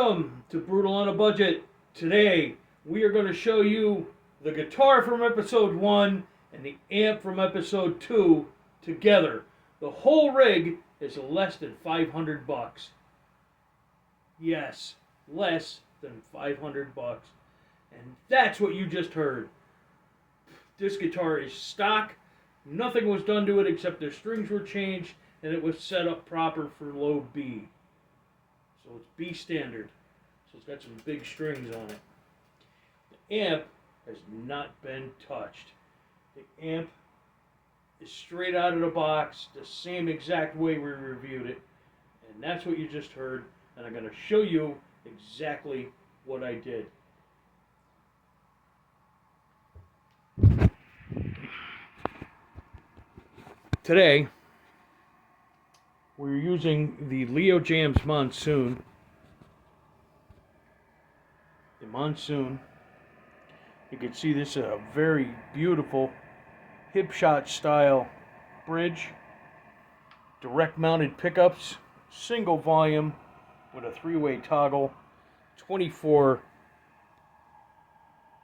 Welcome to Brutal on a Budget. Today we are going to show you the guitar from episode 1 and the amp from episode 2 together. The whole rig is less than 500 bucks. Yes, less than 500 bucks. And that's what you just heard. This guitar is stock. Nothing was done to it except the strings were changed and it was set up proper for low B. So it's B standard. So it's got some big strings on it. The amp has not been touched. The amp is straight out of the box, the same exact way we reviewed it. And that's what you just heard. And I'm going to show you exactly what I did. Today, we're using the Leo Jaymz Monsoon. The Monsoon. You can see this is a very beautiful hip shot style bridge. Direct mounted pickups. Single volume with a 3-way toggle. 24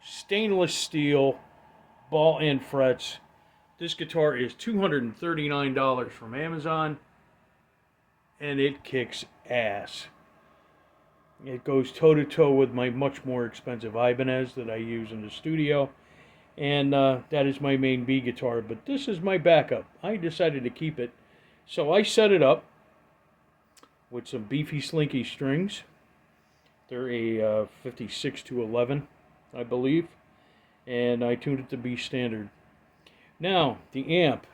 stainless steel ball and frets. This guitar is $239 from Amazon, and it kicks ass. It goes toe-to-toe with my much more expensive Ibanez that I use in the studio, and that is my main B guitar, but this is my backup. I decided to keep it, so I set it up with some beefy slinky strings. They're a 56 to 11, I believe, and I tuned it to B standard. Now, the amp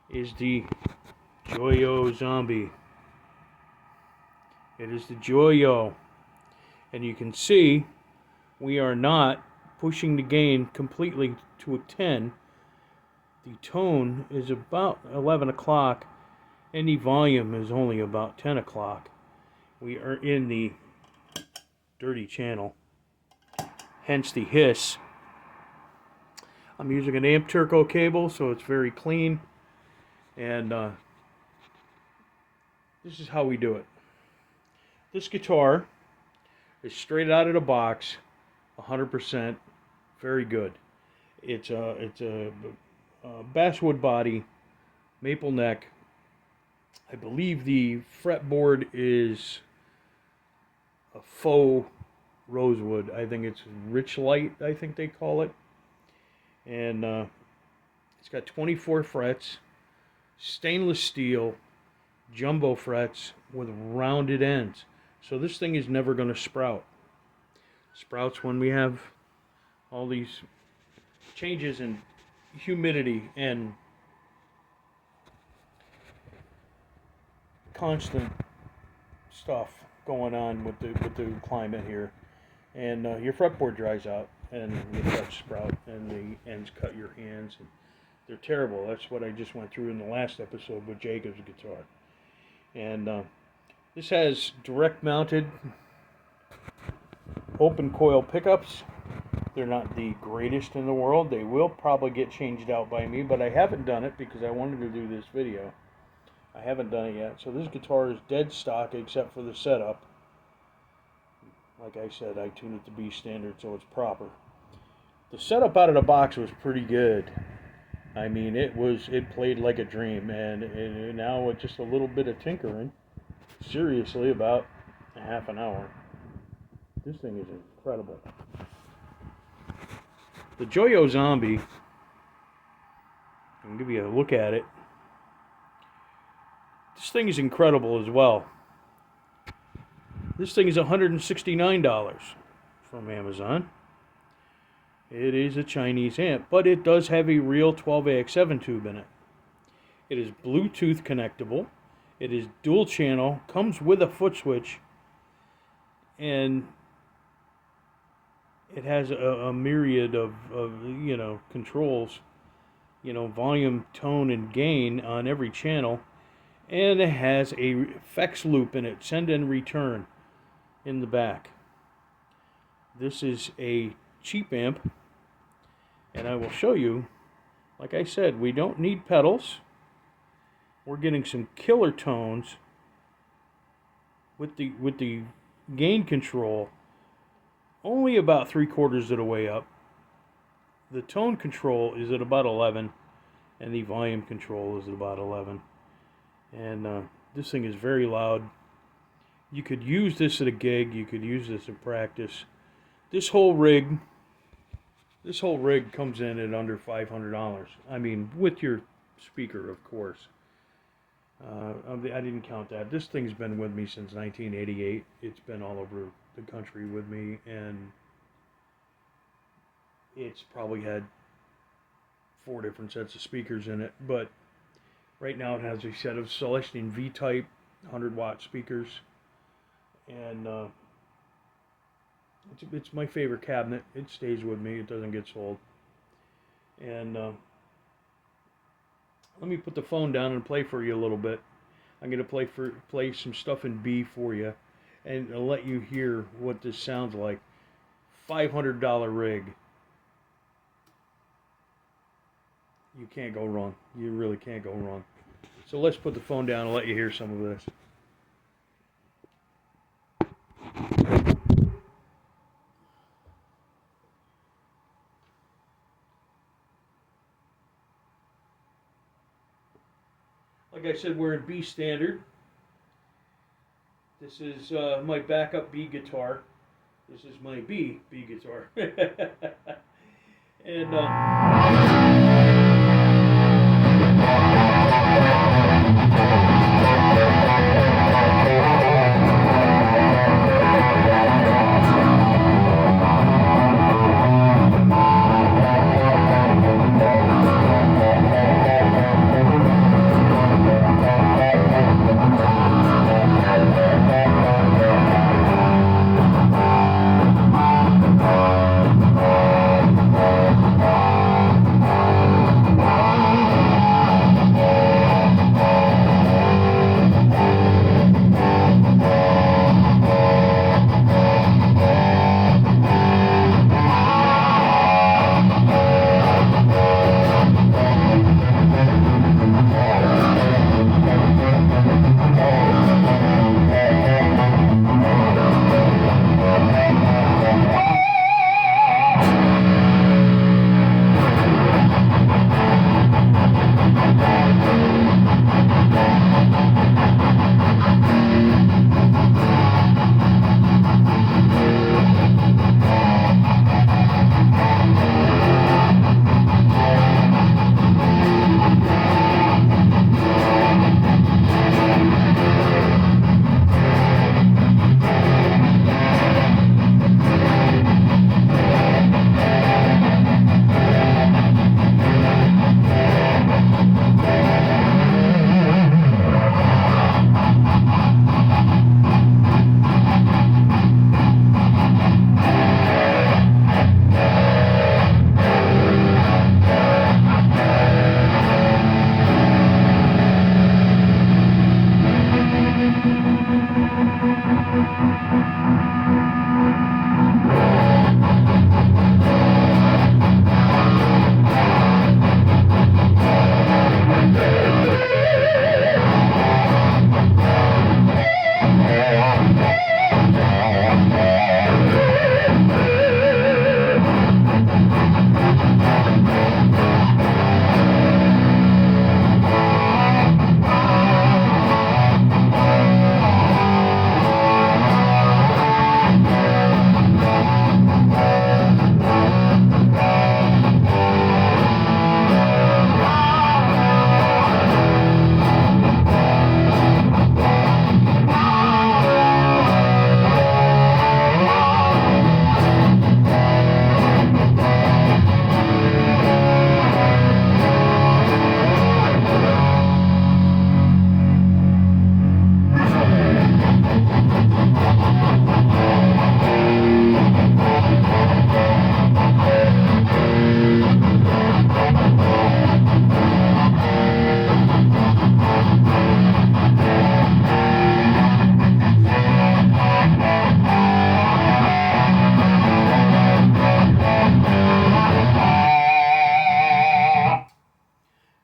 is the Joyo Zombie. It is the Joyo. And you can see we are not pushing the gain completely to a 10. The tone is about 11 o'clock, and the volume is only about 10 o'clock. We are in the dirty channel, hence the hiss. I'm using an amp turco cable, so it's very clean. And this is how we do it. This guitar is straight out of the box, 100%, very good. It's a basswood body, maple neck. I believe the fretboard is a faux rosewood. I think it's rich light, I think they call it. And it's got 24 frets, stainless steel, jumbo frets with rounded ends. So this thing is never going to sprout. Sprouts when we have all these changes in humidity and constant stuff going on with the climate here. And your fretboard dries out, and the frets sprout, and the ends cut your hands. And they're terrible. That's what I just went through in the last episode with Jacob's guitar. And this has direct mounted open coil pickups. They're not the greatest in the world. They will probably get changed out by me, but I haven't done it because I wanted to do this video. I haven't done it yet. So this guitar is dead stock except for the setup. Like I said, I tuned it to B standard, so it's proper. The setup out of the box was pretty good. I mean, it played like a dream, and now with just a little bit of tinkering, seriously, about a half an hour. This thing is incredible. The Joyo Zombie, I'll give you a look at it. This thing is incredible as well. This thing is $169 from Amazon. It is a Chinese amp, but it does have a real 12AX7 tube in it. It is Bluetooth connectable. It is dual channel, comes with a foot switch, and it has a myriad of controls, volume, tone, and gain on every channel. And it has a effects loop in it, send and return, in the back. This is a cheap amp, and I will show you. Like I said, we don't need pedals. We're getting some killer tones with the gain control only about 3/4 of the way up. The tone control is at about 11, and the volume control is at about 11. And this thing is very loud. You could use this at a gig. You could use this in practice. This whole rig comes in at under $500. I mean, with your speaker, of course. I didn't count that. This thing's been with me since 1988. It's been all over the country with me, and it's probably had 4 different sets of speakers in it. But right now it has a set of Celestion V-type 100-watt speakers, and it's my favorite cabinet. It stays with me. It doesn't get sold. And let me put the phone down and play for you a little bit. I'm going to play some stuff in B for you, and I'll let you hear what this sounds like. $500 rig. You can't go wrong. You really can't go wrong. So let's put the phone down and let you hear some of this. Like I said, we're in B standard. This is my backup B guitar. This is my B guitar. And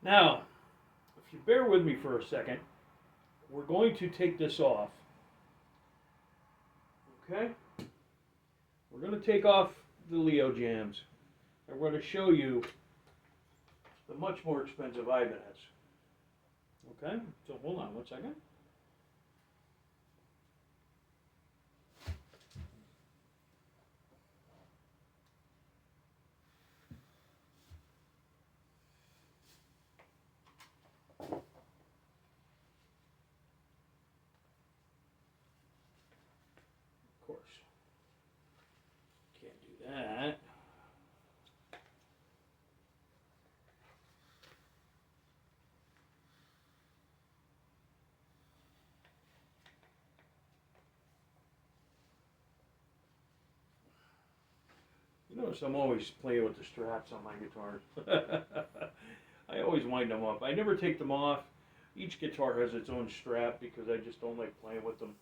now, if you bear with me for a second, we're going to take this off. Okay? We're going to take off the Leo Jaymz, and we're going to show you the much more expensive Ibanez. Okay? So hold on 1 second. Of course. Can't do that. You notice I'm always playing with the straps on my guitar. I always wind them up. I never take them off. Each guitar has its own strap because I just don't like playing with them.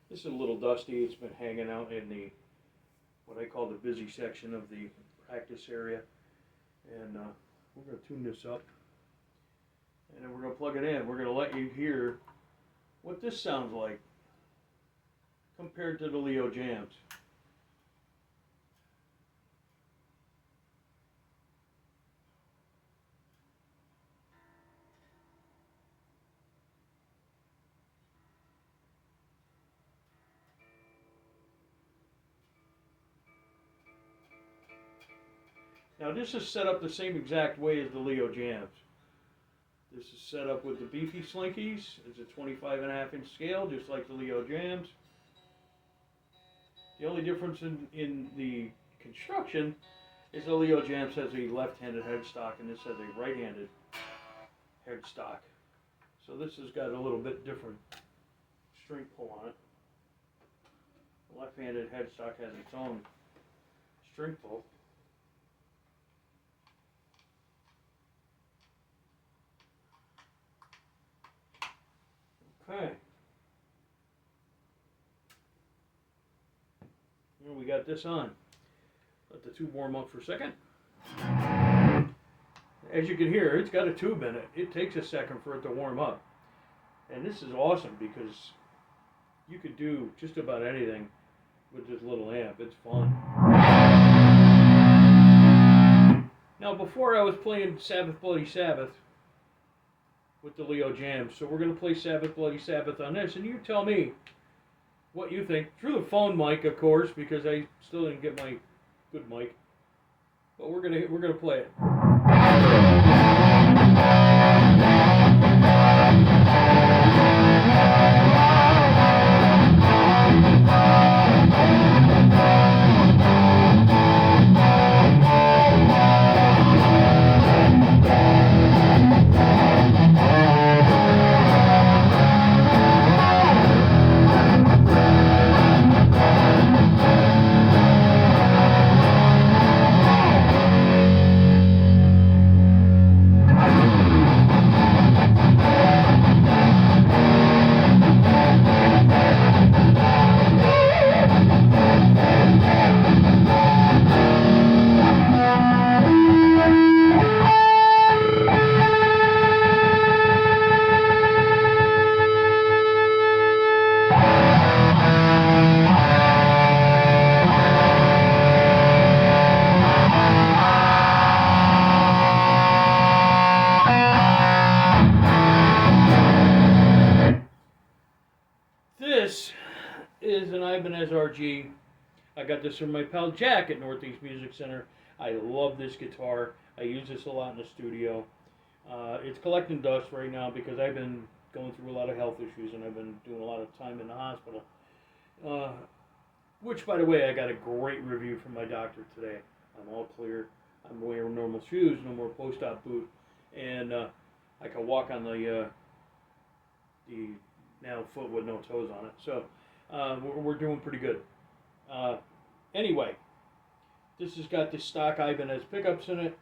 This is a little dusty. It's been hanging out in the, what I call the busy section of the practice area. And we're going to tune this up. And then we're going to plug it in. We're going to let you hear what this sounds like compared to the Leo Jaymz. Now this is set up the same exact way as the Leo Jaymz. This is set up with the beefy slinkies. It's a 25.5 inch scale, just like the Leo Jaymz. The only difference in the construction is the Leo Jaymz has a left-handed headstock and this has a right-handed headstock. So this has got a little bit different string pull on it. The left-handed headstock has its own string pull. Okay. Well, we got this on. Let the tube warm up for a second. As you can hear, it's got a tube in it. It takes a second for it to warm up. And this is awesome because you could do just about anything with this little amp. It's fun. Now, before I was playing Sabbath Bloody Sabbath with the Leo Jaymz, so we're going to play Sabbath Bloody Sabbath on this, and you tell me what you think through the phone mic, of course, because I still didn't get my good mic. But we're gonna play it. This is an Ibanez RG. I got this from my pal Jack at Northeast Music Center. I love this guitar. I use this a lot in the studio. It's collecting dust right now because I've been going through a lot of health issues and I've been doing a lot of time in the hospital. Which, by the way, I got a great review from my doctor today. I'm all clear. I'm wearing normal shoes, no more post-op boot, and I can walk on the now foot with no toes on it. So we're doing pretty good. Anyway, this has got the stock Ibanez pickups in it,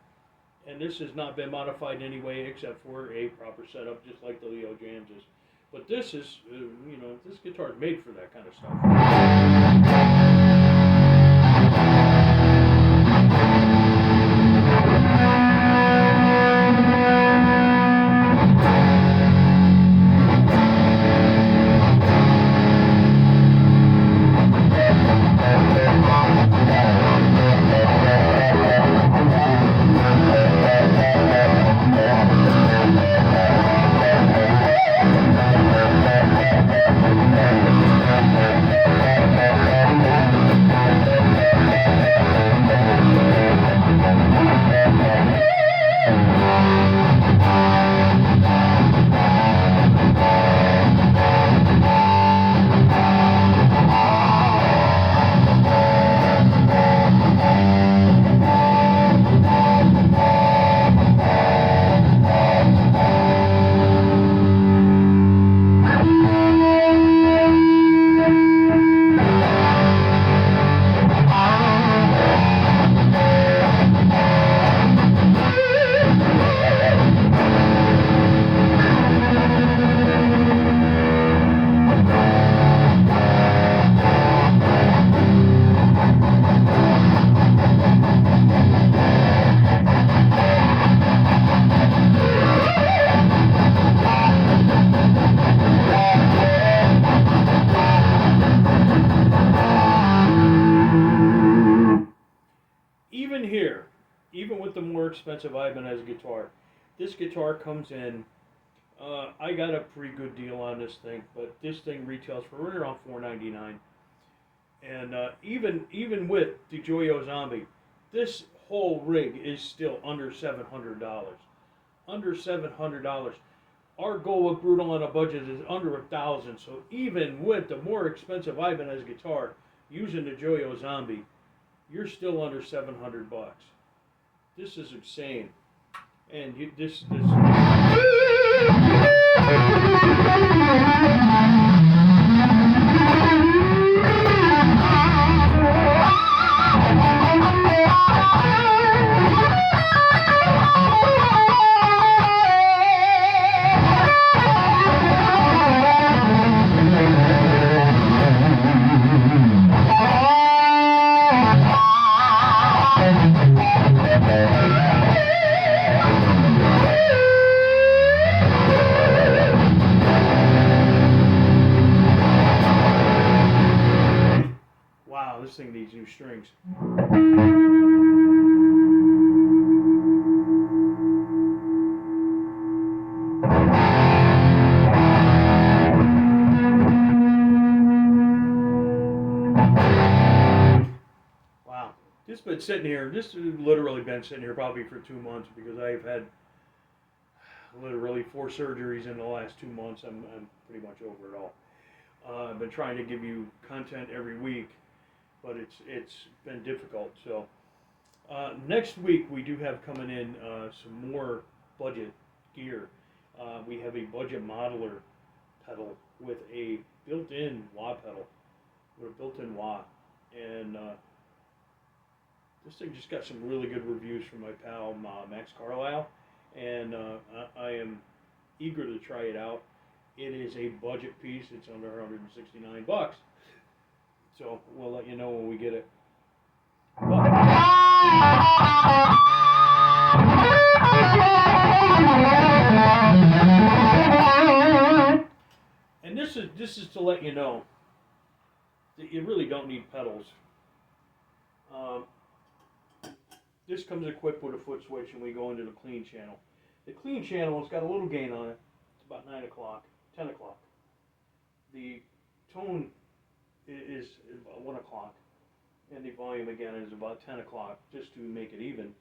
and this has not been modified in any way except for a proper setup, just like the Leo Jaymz is. But this is, you know, this guitar is made for that kind of stuff. expensive Ibanez guitar. This guitar comes in. I got a pretty good deal on this thing, but this thing retails for right around $4.99. And even with the Joyo Zombie, this whole rig is still under $700. Under $700. Our goal with Brutal on a Budget is under $1,000. So even with the more expensive Ibanez guitar, using the Joyo Zombie, you're still under $700. This is insane. And this. Wow, this thing needs new strings. Wow, this has been sitting here. This has literally been sitting here probably for 2 months because I've had literally 4 surgeries in the last 2 months. I'm pretty much over it all. I've been trying to give you content every week, but it's been difficult. So next week we do have coming in some more budget gear. We have a budget modeler pedal with a built-in wah pedal, with a built-in wah, and this thing just got some really good reviews from my pal Max Carlisle, and I am eager to try it out. It is a budget piece. It's under $169. So we'll let you know when we get it. And this is to let you know that you really don't need pedals. This comes equipped with a foot switch, and we go into the clean channel. The clean channel has got a little gain on it. It's about 9 o'clock, 10 o'clock. The tone is about 1 o'clock, and the volume again is about 10 o'clock, just to make it even.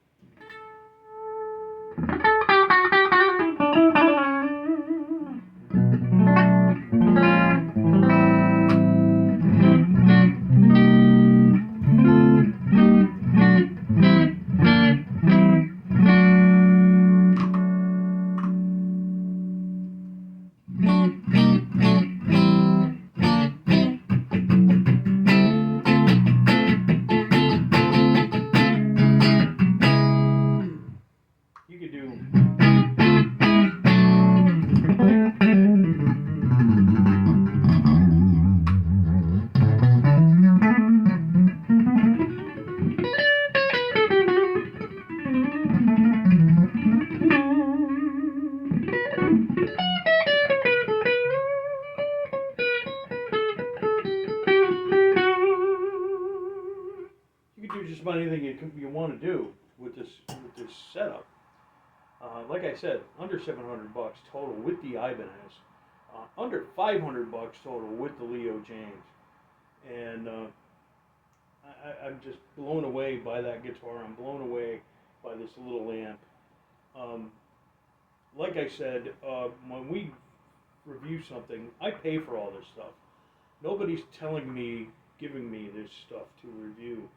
You could do just about anything you want to do with this setup. Like I said, under $700 total with the Ibanez, under $500 total with the Leo Jaymz, and I'm just blown away by that guitar. I'm blown away by this little amp. Like I said, when we review something, I pay for all this stuff. Nobody's giving me this stuff to review.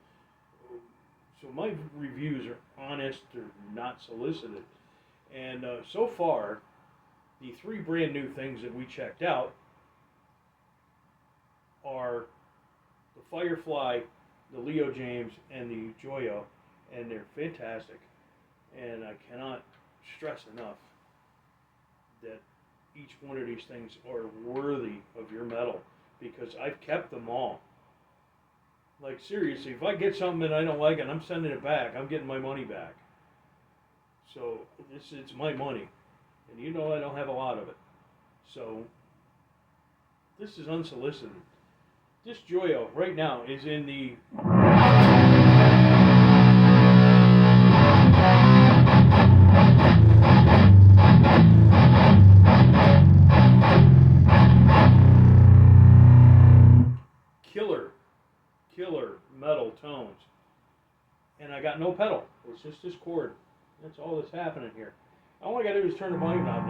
So my reviews are honest, they're not solicited. And so far, the 3 brand new things that we checked out are the Firefly, the Leo Jaymz, and the Joyo, and they're fantastic. And I cannot stress enough that each one of these things are worthy of your metal, because I've kept them all. Like, seriously, if I get something that I don't like and I'm sending it back, I'm getting my money back. So it's my money, and you know I don't have a lot of it. So this is unsolicited. This Joyo right now is in the and I got no pedal. It's just this cord. That's all that's happening here. All I gotta do is turn the volume knob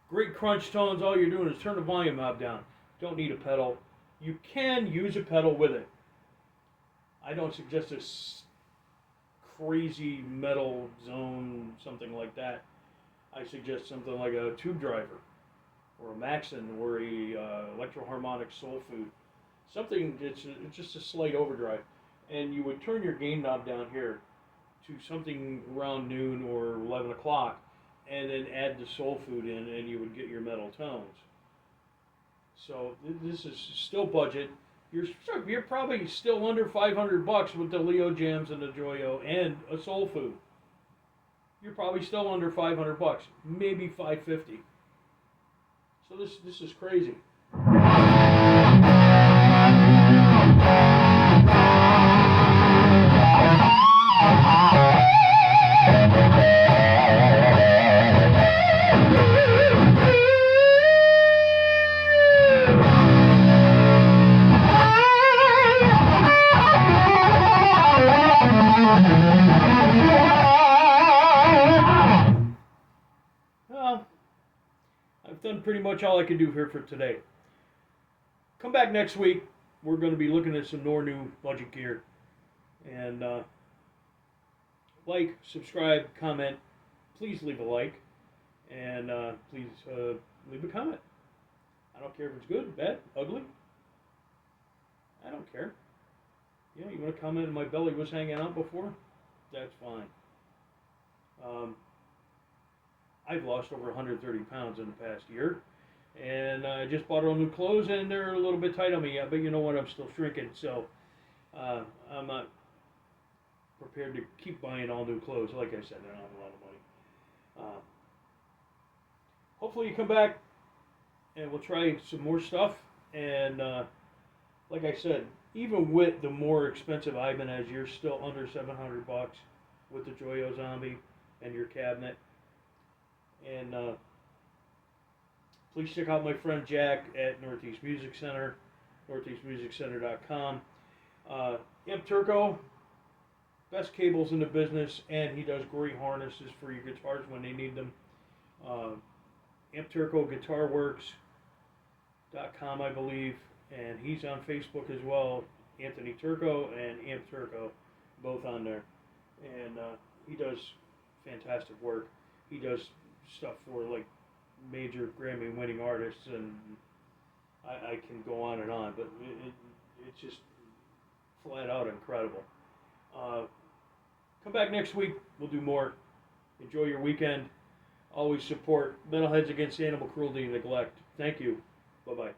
Great crunch tones. All you're doing is turn the volume knob down. Don't need a pedal. You can use a pedal with it. I don't suggest this crazy metal zone, something like that. I suggest something like a tube driver, or a Maxon, or a electro-harmonic soul food. Something that's just a slight overdrive. And you would turn your gain knob down here to something around noon or 11 o'clock, and then add the soul food in, and you would get your metal tones. So this is still budget. You're probably still under $500 with the Leo Jaymz and the Joyo and a soul food. You're probably still under $500, maybe $550. So this is crazy. Well, I've done pretty much all I can do here for today. Come back next week. We're going to be looking at some more new budget gear. And like, subscribe, comment. Please leave a like. And please leave a comment. I don't care if it's good, bad, ugly. I don't care. Yeah, you want to comment my belly was hanging out before? That's fine. I've lost over 130 pounds in the past year. And I just bought all new clothes, and they're a little bit tight on me. But you know what? I'm still shrinking, so I'm not prepared to keep buying all new clothes. Like I said, I don't have a lot of money. Hopefully you come back, and we'll try some more stuff. And like I said, even with the more expensive Ibanez, you're still under $700 with the Joyo Zombie and your cabinet. And please check out my friend Jack at Northeast Music Center, northeastmusiccenter.com. Imp Turco, best cables in the business, and he does great harnesses for your guitars when they need them. Imp Turco GuitarWorks.com, I believe, and he's on Facebook as well. Anthony Turco and Imp Turco, both on there, and he does fantastic work. He does stuff for like major Grammy-winning artists, and I can go on and on, but it's just flat out incredible. Come back next week. We'll do more. Enjoy your weekend. Always support Metalheads Against Animal Cruelty and Neglect. Thank you. Bye-bye.